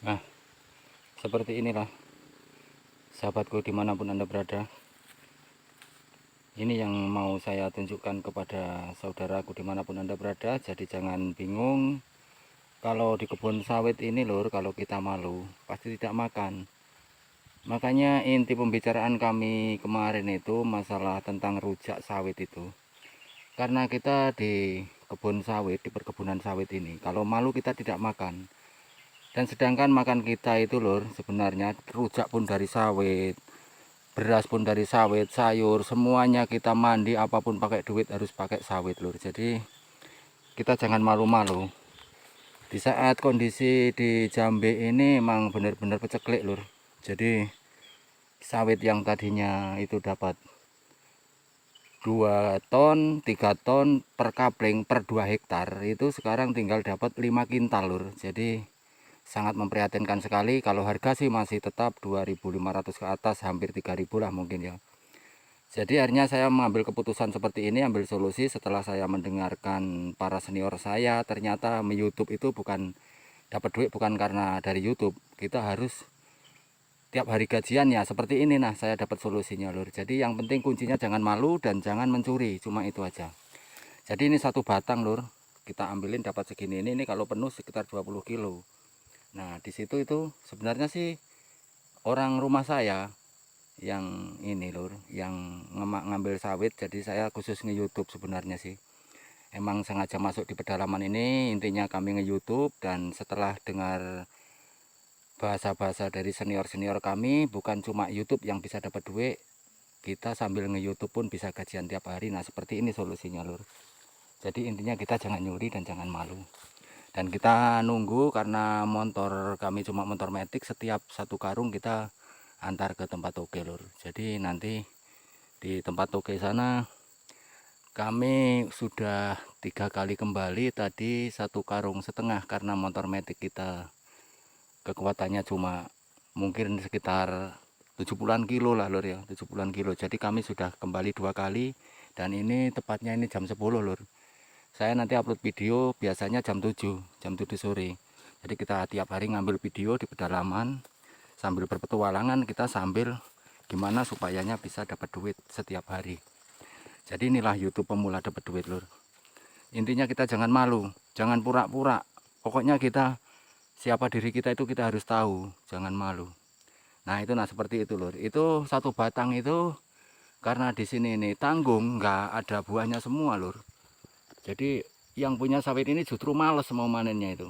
Nah, seperti inilah sahabatku dimanapun Anda berada. Ini yang mau saya tunjukkan kepada saudaraku dimanapun Anda berada. Jadi jangan bingung. Kalau di kebun sawit ini lur, kalau kita malu pasti tidak makan. Makanya inti pembicaraan kami kemarin itu masalah tentang rujak sawit itu. Karena kita di kebun sawit, di perkebunan sawit ini, kalau malu kita tidak makan. Dan sedangkan makan kita itu lur, sebenarnya rujak pun dari sawit, beras pun dari sawit, sayur, semuanya kita mandi apapun pakai duit harus pakai sawit lur. Jadi kita jangan malu-malu. Di saat kondisi di Jambe ini emang benar-benar peceklik lur. Jadi sawit yang tadinya itu dapat 2 ton, 3 ton per kapling per 2 hektar itu sekarang tinggal dapat 5 kintal lur. Jadi sangat memprihatinkan sekali. Kalau harga sih masih tetap 2.500 ke atas, hampir 3.000 lah mungkin ya. Jadi akhirnya saya mengambil keputusan seperti ini, ambil solusi setelah saya mendengarkan para senior saya. Ternyata YouTube itu bukan dapat duit bukan karena dari YouTube. Kita harus tiap hari gajian ya seperti ini. Nah, saya dapat solusinya lur. Jadi yang penting kuncinya jangan malu dan jangan mencuri, cuma itu aja. Jadi ini satu batang lur, kita ambilin dapat segini. Ini kalau penuh sekitar 20 kilo. Nah, di situ itu sebenarnya sih orang rumah saya yang ini lur, yang ngambil sawit. Jadi saya khusus nge-YouTube sebenarnya sih. Emang sengaja masuk di pedalaman ini, intinya kami nge-YouTube. Dan setelah dengar bahasa-bahasa dari senior-senior kami, bukan cuma YouTube yang bisa dapat duit, kita sambil nge-YouTube pun bisa gajian tiap hari. Nah, seperti ini solusinya lur. Jadi intinya kita jangan nyuri dan jangan malu. Dan kita nunggu karena motor kami cuma motor metik, setiap 1 karung kita antar ke tempat toke lur. Jadi nanti di tempat toke sana kami sudah 3 kali kembali. Tadi 1,5 karung karena motor metik kita kekuatannya cuma mungkin sekitar 70-an kilo lah lur ya, 70-an kilo. Jadi kami sudah kembali 2 kali. Dan ini tepatnya ini jam 10 lur. Saya nanti upload video biasanya jam 7 sore. Jadi kita tiap hari ngambil video di pedalaman sambil berpetualangan, kita sambil gimana supayanya bisa dapat duit setiap hari. Jadi inilah YouTube pemula dapat duit lur. Intinya kita jangan malu, jangan pura-pura. Pokoknya kita siapa diri kita itu kita harus tahu, jangan malu. Nah itu seperti itu lur. Itu satu batang itu karena di sini nih tanggung, nggak ada buahnya semua lur. Jadi yang punya sawit ini justru males mau manennya itu.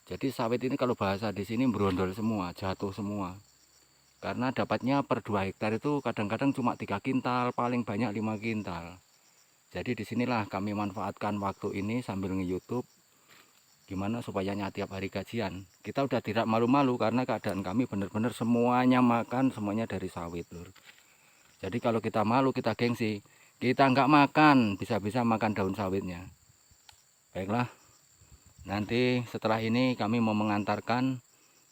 Jadi sawit ini kalau bahasa di sini berondol semua, jatuh semua. Karena dapatnya per 2 hektar itu kadang-kadang cuma 3 kintal, paling banyak 5 kintal. Jadi disinilah kami manfaatkan waktu ini sambil nge-YouTube. Gimana supaya tiap hari gajian. Kita udah tidak malu-malu karena keadaan kami benar-benar semuanya makan, semuanya dari sawit lur. Jadi kalau kita malu, kita gengsi, kita nggak makan, bisa-bisa makan daun sawitnya. Baiklah, nanti setelah ini kami mau mengantarkan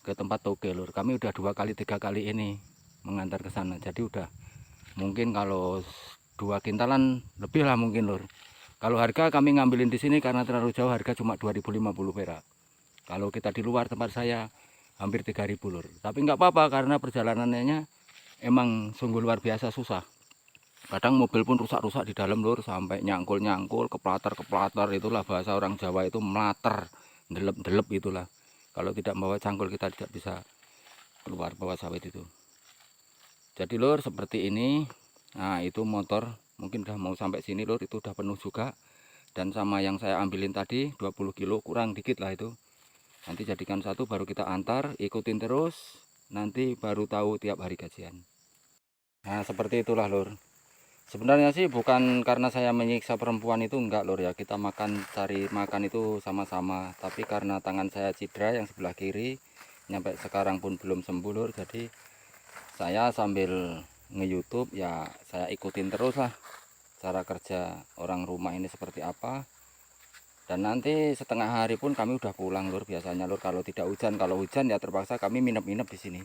ke tempat toge lur. Kami udah 2 kali 3 kali ini mengantar ke sana. Jadi udah mungkin kalau 2 kintalan lebih lah mungkin lur. Kalau harga kami ngambilin di sini karena terlalu jauh, harga cuma 2.050 perak. Kalau kita di luar tempat saya hampir 3.000 lur. Tapi nggak apa-apa karena perjalanannya emang sungguh luar biasa susah. Kadang mobil pun rusak-rusak di dalam lur, sampai nyangkul-nyangkul, keplater-keplater, itulah bahasa orang Jawa itu melater, delep-delep itulah. Kalau tidak bawa cangkul kita tidak bisa keluar bawa sawit itu. Jadi lur seperti ini. Nah itu motor mungkin udah mau sampai sini lur, itu udah penuh juga. Dan sama yang saya ambilin tadi 20 kilo kurang dikit lah itu. Nanti jadikan satu baru kita antar, ikutin terus. Nanti baru tahu tiap hari gajian. Nah seperti itulah lur. Sebenarnya sih bukan karena saya menyiksa perempuan itu, enggak lur ya. Kita cari makan itu sama-sama. Tapi karena tangan saya cedera yang sebelah kiri, nyampe sekarang pun belum sembuh lur. Jadi saya sambil nge-YouTube ya saya ikutin terus lah cara kerja orang rumah ini seperti apa. Dan nanti setengah hari pun kami udah pulang lur biasanya lur, kalau tidak hujan. Kalau hujan ya terpaksa kami nginep-nginep di sini.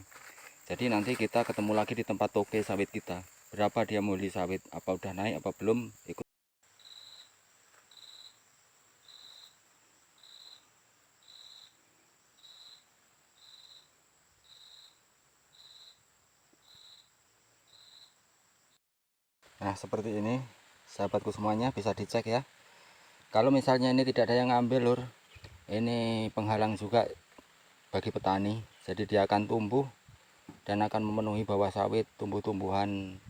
Jadi nanti kita ketemu lagi di tempat toke sawit kita. Berapa dia mau beli sawit, apa udah naik apa belum, ikut. Nah seperti ini sahabatku semuanya, bisa dicek ya. Kalau misalnya ini tidak ada yang ngambil lur, ini penghalang juga bagi petani. Jadi dia akan tumbuh dan akan memenuhi bawah sawit. Tumbuh-tumbuhan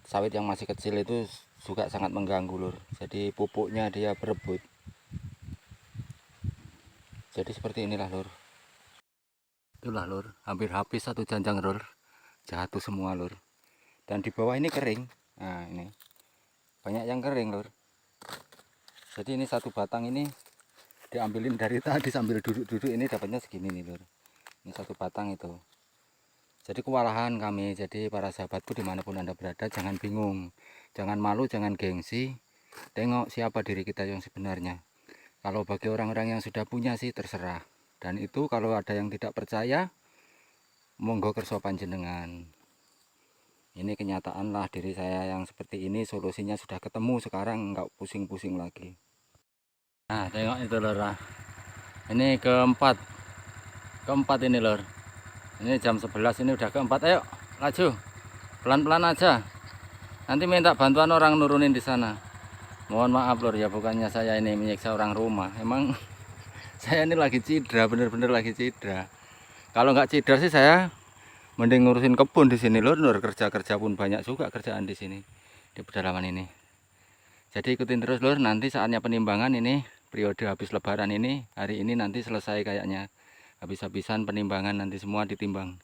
sawit yang masih kecil itu juga sangat mengganggu lur. Jadi pupuknya dia berebut. Jadi seperti inilah lur. Itulah lur, hampir habis satu janjang lur, jatuh semua lur. Dan di bawah ini kering. Nah ini banyak yang kering lur. Jadi ini satu batang ini diambilin dari tadi sambil duduk-duduk, ini dapatnya segini nih lur. Ini satu batang itu. Jadi kewalahan kami. Jadi para sahabatku dimanapun anda berada, jangan bingung, jangan malu, jangan gengsi. Tengok siapa diri kita yang sebenarnya. Kalau bagi orang-orang yang sudah punya sih terserah. Dan itu kalau ada yang tidak percaya, monggo kerso panjenengan. Ini kenyataan lah diri saya yang seperti ini. Solusinya sudah ketemu, sekarang nggak pusing-pusing lagi. Nah tengok itu lor. Ini keempat ini lor. Ini jam 11 ini udah keempat. Ayo laju, pelan-pelan aja. Nanti minta bantuan orang nurunin di sana. Mohon maaf lor ya, bukannya saya ini menyiksa orang rumah. Emang saya ini lagi cidra, bener-bener lagi cidra. Kalau nggak cidra sih saya mending ngurusin kebun di sini lor. Kerja-kerja pun banyak juga kerjaan di sini di pedalaman ini. Jadi ikutin terus lor. Nanti saatnya penimbangan ini periode habis lebaran ini. Hari ini nanti selesai kayaknya. Habis-habisan penimbangan, nanti semua ditimbang.